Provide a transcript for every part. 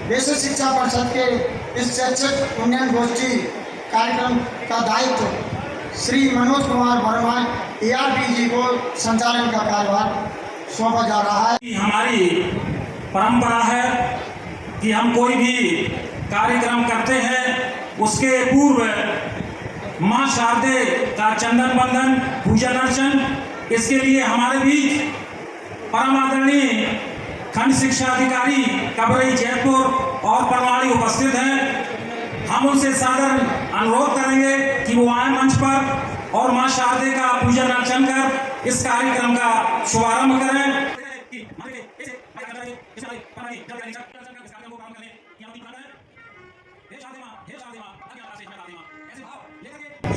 Basic शिक्षा परिषद के इस शैक्षिक उन्नयन गोष्ठी कार्यक्रम का दायित्व श्री मनोज कुमार वर्मा ARP जी को संचालन का कार्यभार सौंपा जा रहा है। हमारी परंपरा है कि हम कोई भी कार्यक्रम करते हैं उसके पूर्व मां शारदे का चंदन बंदन पूजन अर्चन, इसके लिए हमारे बीच परम आदरणीय खंड शिक्षा अधिकारी कबरई जयपुर और बनवाड़ी उपस्थित हैं। हम उनसे सादर अनुरोध करेंगे कि वो आए मंच पर और मां शारदे का पूजन अर्चन कर इस कार्यक्रम का शुभारंभ करें।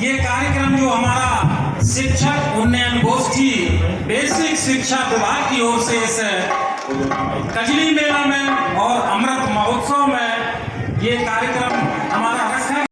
ये कार्यक्रम जो हमारा शिक्षक उन्नयन गोष्ठी बेसिक शिक्षा विभाग की ओर से इस कजली मेला में और अमृत महोत्सव में ये कार्यक्रम हमारा रखा है।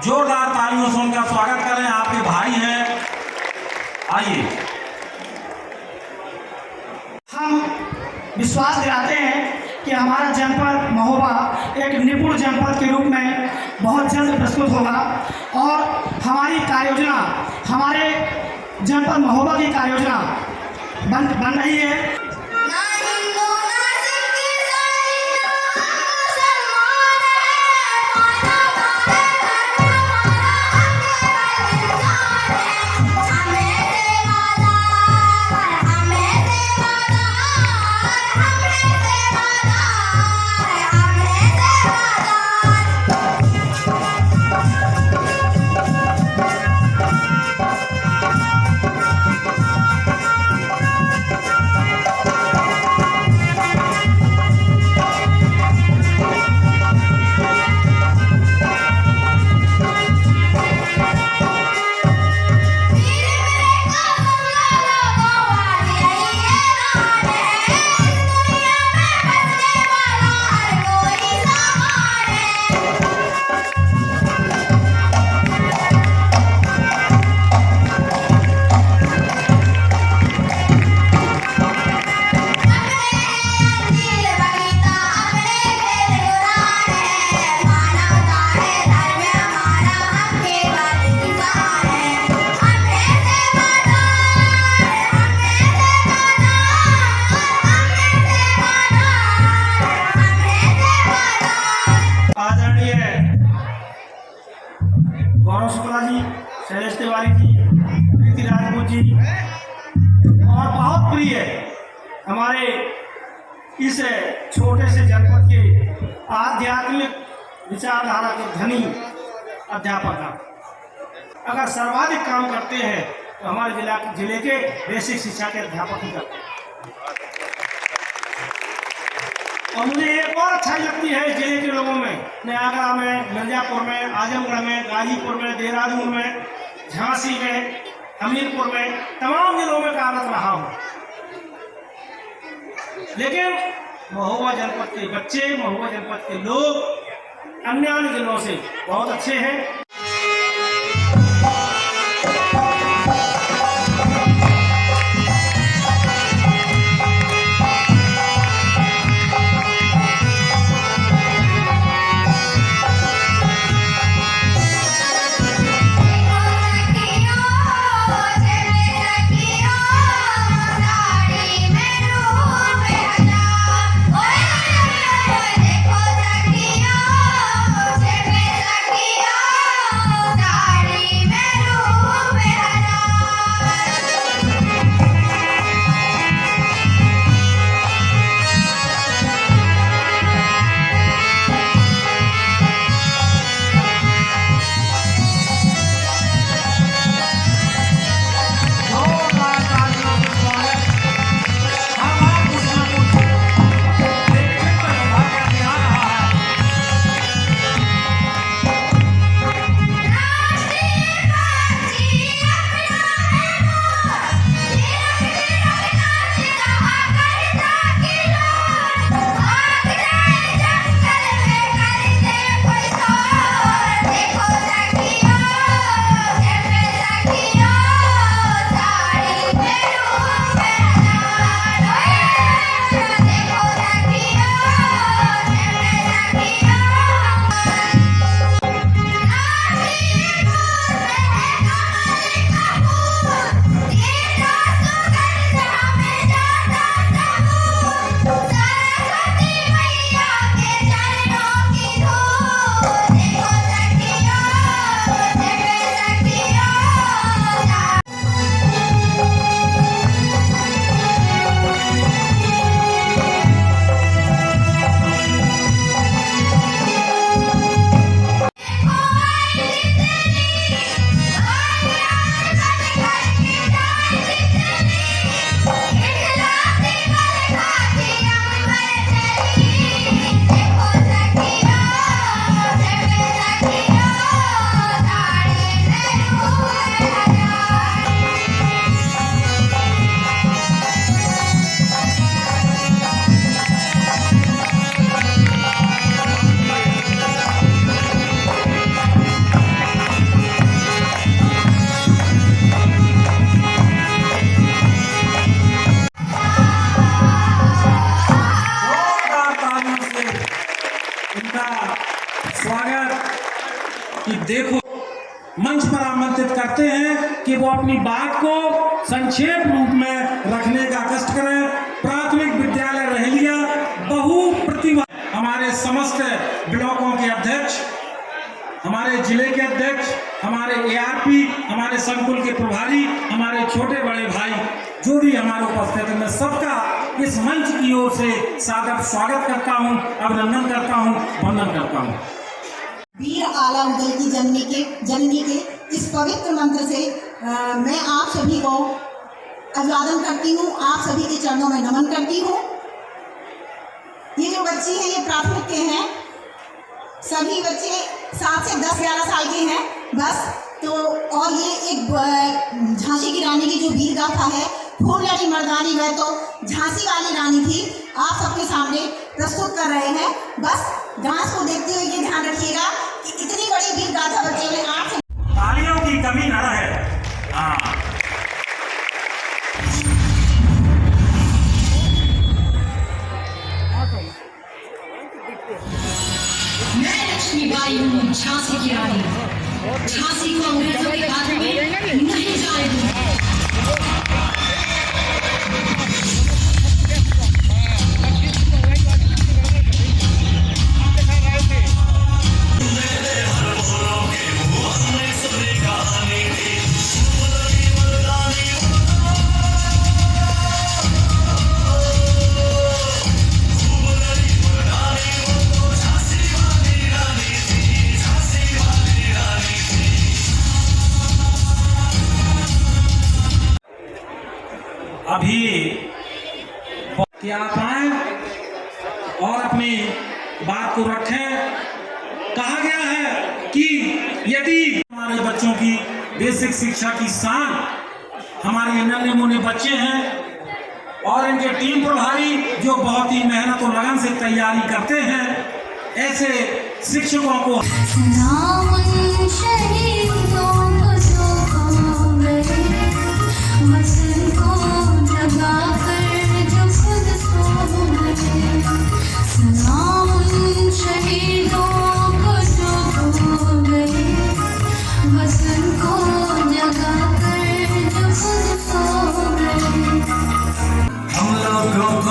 जोरदार तालियों से उनका स्वागत करें। आपके भाई हैं, आइए। हम विश्वास दिलाते हैं कि हमारा जनपद महोबा एक निपुण जनपद के रूप में बहुत जल्द प्रस्तुत होगा और हमारी कार्ययोजना, हमारे जनपद महोबा की कार्ययोजना बन रही है। शैलेश तिवारी जी, प्रीति राजपूत जी और बहुत प्रिय हमारे इस छोटे से जनपद के आध्यात्मिक विचारधारा के धनी अध्यापक अगर सर्वाधिक काम करते हैं तो हमारे जिले के बेसिक शिक्षा के अध्यापक ही करते हैं। और मुझे एक और अच्छाई लगती है जिले के लोगों में, नयागरा में, मिर्जापुर में, आजमगढ़ में, गाजीपुर में, देहरादून में, झांसी में, हमीरपुर में, तमाम जिलों में कार्यरत रहा हूँ। लेकिन महोबा जनपद के बच्चे, महोबा जनपद के लोग अन्य जिलों से बहुत अच्छे हैं। कि देखो मंच पर आमंत्रित करते हैं कि वो अपनी बात को संक्षेप रूप में रखने का कष्ट करें। प्राथमिक विद्यालय रहेलिया बहु प्रतिभा हमारे समस्त ब्लॉकों के अध्यक्ष, हमारे जिले के अध्यक्ष, हमारे एआरपी, हमारे संकुल के प्रभारी, हमारे छोटे बड़े भाई जो भी हमारे उपस्थित हैं, मैं सबका इस मंच की ओर से सादर स्वागत करता हूं, अभिनंदन करता हूं, वंदन करता हूं। वीर आला मुगल की जननी के इस पवित्र मंत्र से मैं आप सभी को अभिवादन करती हूँ, आप सभी के चरणों में नमन करती हूँ। ये जो बच्चे हैं ये प्राथमिक के हैं, सभी बच्चे 7 से 10-11 साल के हैं बस। तो और ये एक झांसी की रानी की जो वीर गाथा है, फूल लड़ी मर्दानी वह तो झांसी वाली रानी थी, आप सबके सामने प्रस्तुत कर रहे हैं। बस डांस को देखते हुए ये ध्यान रखिएगा कि इतनी बड़ी वीर गाथा बच्चे में आप तालियों की कमी न रहे। हाँ, मैं लक्ष्मीबाई हूँ, झांसी की रानी। झांसी को अंग्रेजों के हाथ में नहीं जाने दूंगी। मेरे हर बोलों के मुँह में सुनी कहानी अभी कि आप आए और अपनी बात को रखें। कहा गया है कि यदि हमारे बच्चों की बेसिक शिक्षा की शान हमारे नन्हे मुन्ने बच्चे हैं और इनके टीम प्रभारी जो बहुत ही मेहनत और लगन से तैयारी करते हैं, ऐसे शिक्षकों को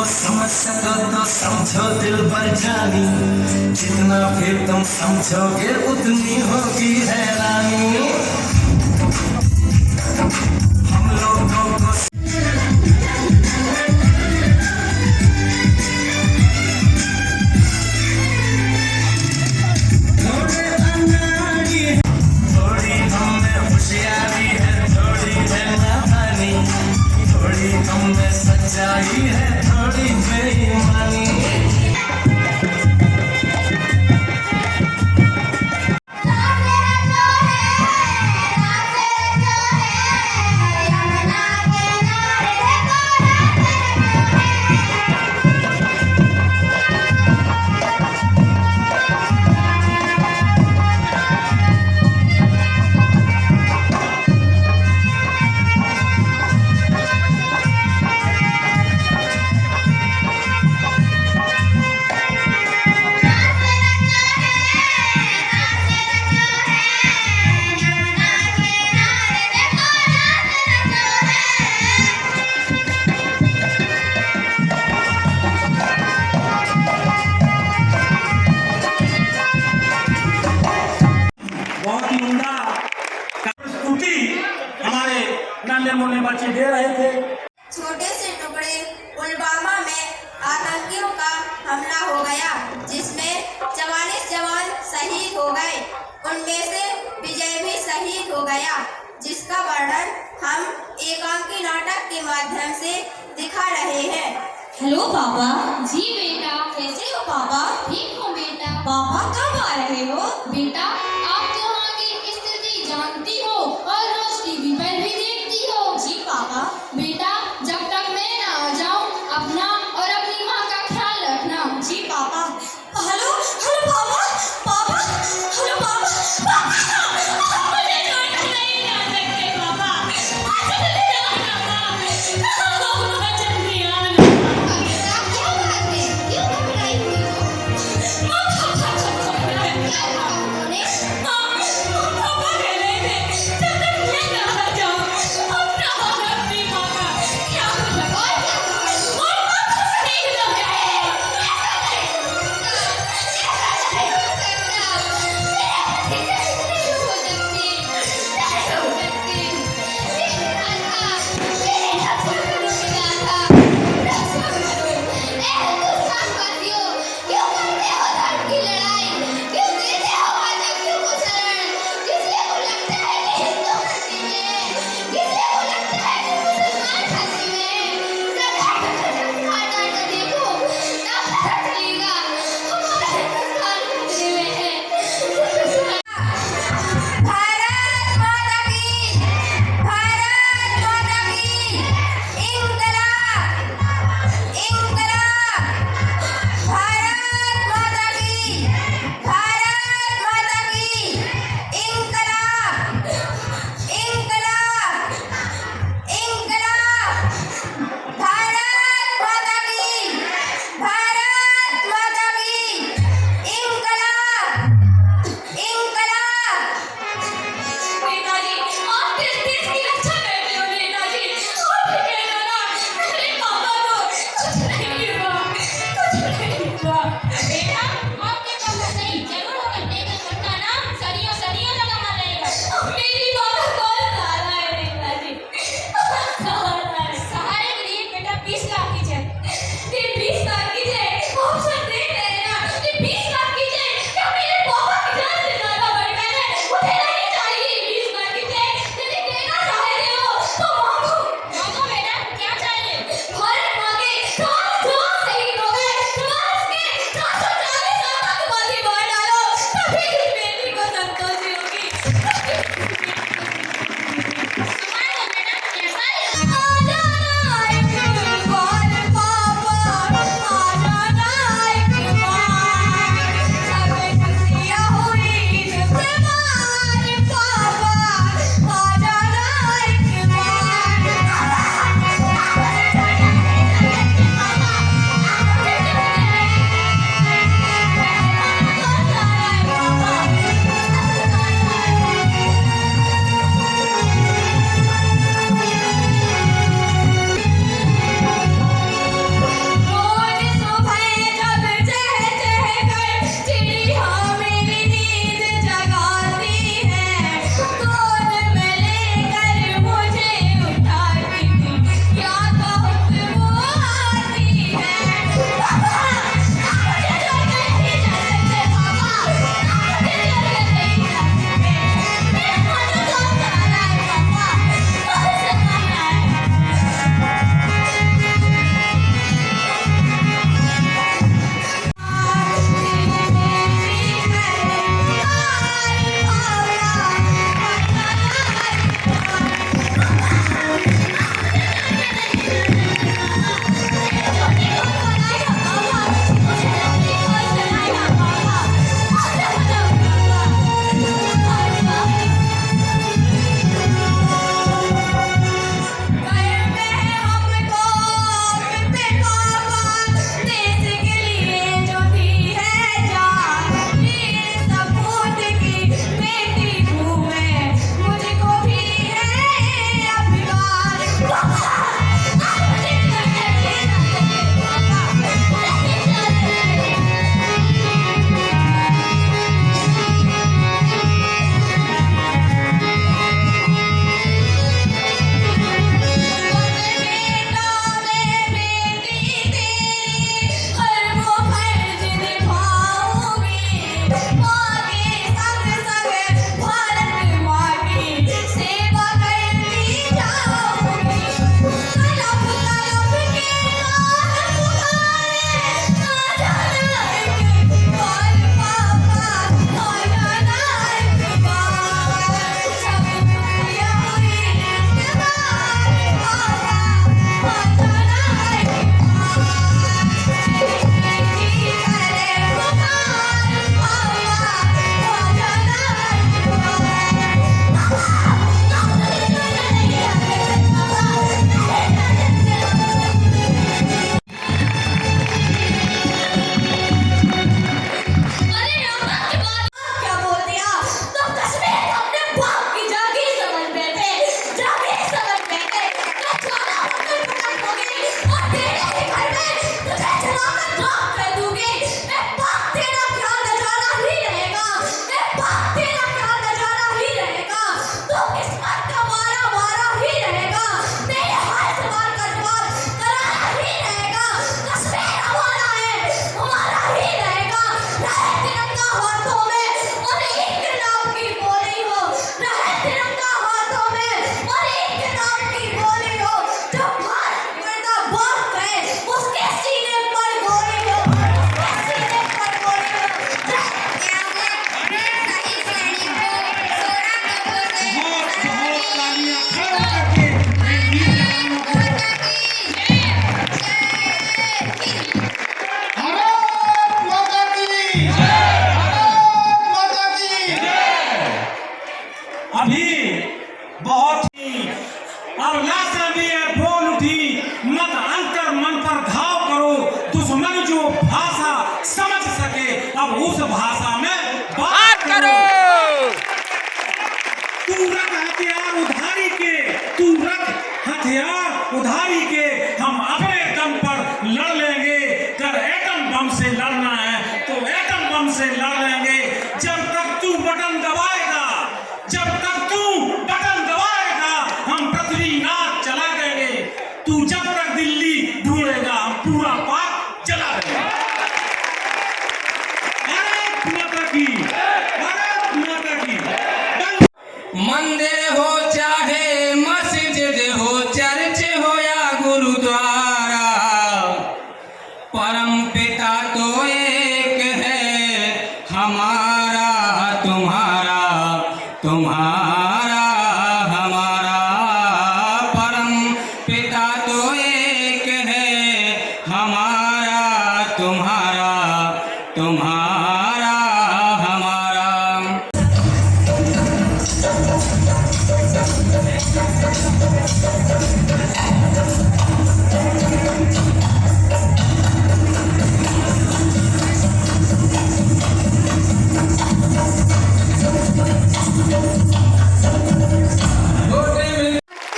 समझ सको तो समझो दिल भर जानी, जितना फिर तुम समझोगे उतनी होगी हैरानी। हम लोगों को थोड़ी हममें होशियारी है, थोड़ी है नादानी, थोड़ी हममें सच्चाई है, थोड़ी बेईमानी। बहुत ही उम्दा प्रस्तुति हमारे नन्हे मुन्ने बच्चे दे रहे थे। छोटे से टुकड़े पुलवामा में आतंकियों का हमला हो गया, जिसमें 44 जवान शहीद हो गए। उनमें से विजय भी शहीद हो गया, जिसका वर्णन हम एकांकी नाटक के माध्यम से दिखा रहे हैं। हेलो पापा। जी बेटा, कैसे हो पापा? ठीक हो बेटा। पापा कब आ रहे हो? बेटा आप तो वहाँ की स्थिति जानती हो और रोज टीवी पर भी देखती हो। जी पापा। बेटा जब तक मैं ना आ जाऊँ अपना और अपनी माँ का ख्याल रखना। जी पापा। हेलो हेलो पापा, पापा, हेलो पापा, पापा, मुझे छोड़कर नहीं जा सकते पापा, मुझे ले जाओ पापा, जल्दी आना। बेटा क्या बात है, क्यों घबराई हुई हो? पापा, क्या कहा उन्होंने? अब लाशें भी है बोल उठी, मत अंतर मन पर घाव करो, दुश्मन जो भाषा समझ सके अब उस भाषा में बात करो। तू रख हथियार उधारी के, तू रख हथियार उधारी के, हम अपने दम पर लड़ लेंगे। कर एटम बम से लड़ना है तो एटम बम से लड़ लेंगे। जब तक तू बटन दबाएगा, जब तक तू बटन दबाएगा, हम पृथ्वीनाथ चला देंगे। तू जब तक दिल्ली ढूंढेगा, हम पूरा पाक चला देंगे। भारत माता की, भारत माता की। मंदिर हो चाहे मस्जिद हो, चर्च हो या गुरुद्वारा, परम पिता तो एक है, हमारा तुम्हारा, तुम्हारा हमारा। परम पिता तो एक है, हमारा तुम्हारा, तुम्हारा हमारा।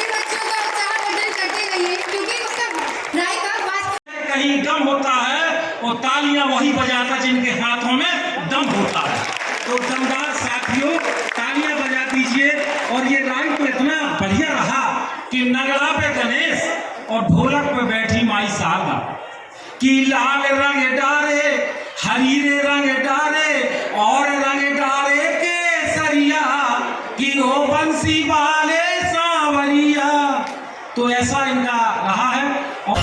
बच्चों का उत्साह वर्धन करते रहिए, क्योंकि उसका पढ़ाई का वास्तव कहीं दम होता है और तालियां वही बजाता जिनके हाथों में दम होता है। तो दमदार साथियों, तालियां बजा दीजिए। और ये राइड तो इतना बढ़िया रहा कि नगड़ा पे गणेश और ढोलक पे बैठी माई शारदा कि लाल रंग डारे, हरीरे रंग डारे और रंग डारे केसरिया कि ओ बंसी वाले सांवरिया। तो ऐसा इनका रहा है। और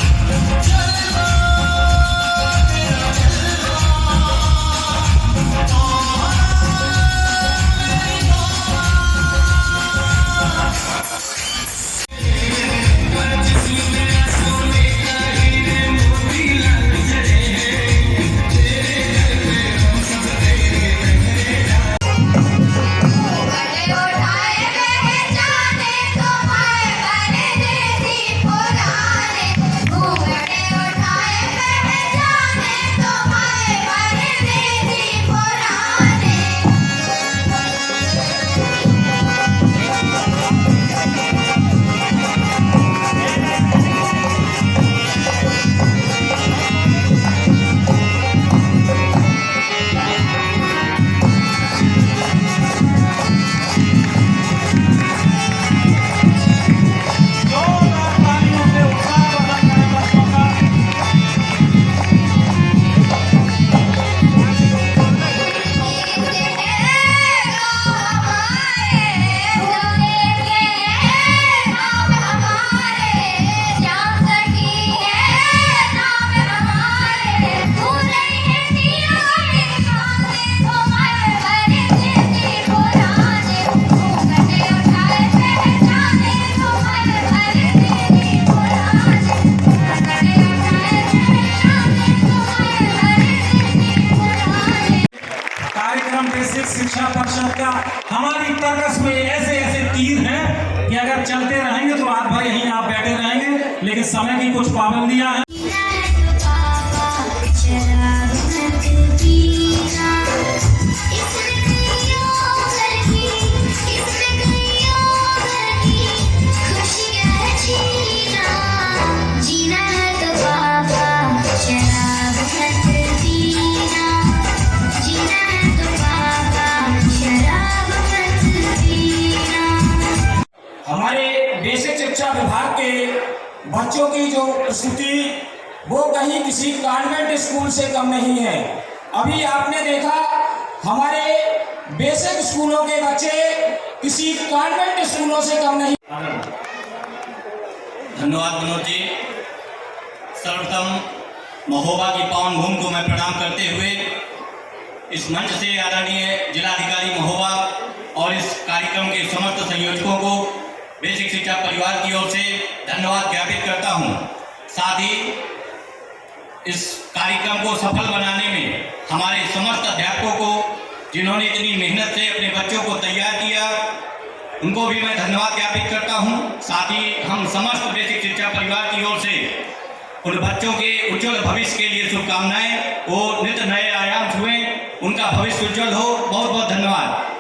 बेसिक शिक्षा परिषद का हमारी तर्कस में ऐसे ऐसे तीर हैं कि अगर चलते रहेंगे तो रात भर यहीं आप बैठे रहेंगे, लेकिन समय की कुछ पाबंदियां हैं। हमारे बेसिक शिक्षा विभाग के बच्चों की जो स्थिति वो कहीं किसी कॉन्वेंट स्कूल से कम नहीं है। अभी आपने देखा हमारे बेसिक स्कूलों के बच्चे किसी कॉन्वेंट स्कूलों से कम नहीं। धन्यवाद विनोद जी। सर्वप्रथम महोबा की पावन भूमि को मैं प्रणाम करते हुए इस मंच से आदरणीय जिलाधिकारी महोबा और इस कार्यक्रम के समस्त संयोजकों को बेसिक शिक्षा परिवार की ओर से धन्यवाद ज्ञापित करता हूं। साथ ही इस कार्यक्रम को सफल बनाने में हमारे समस्त अध्यापकों को जिन्होंने इतनी मेहनत से अपने बच्चों को तैयार किया, उनको भी मैं धन्यवाद ज्ञापित करता हूं। साथ ही हम समस्त बेसिक शिक्षा परिवार की ओर से उन बच्चों के उज्जवल भविष्य के लिए शुभकामनाएं। वो नित नए आयाम छुएं, उनका भविष्य उज्जवल हो। बहुत बहुत धन्यवाद।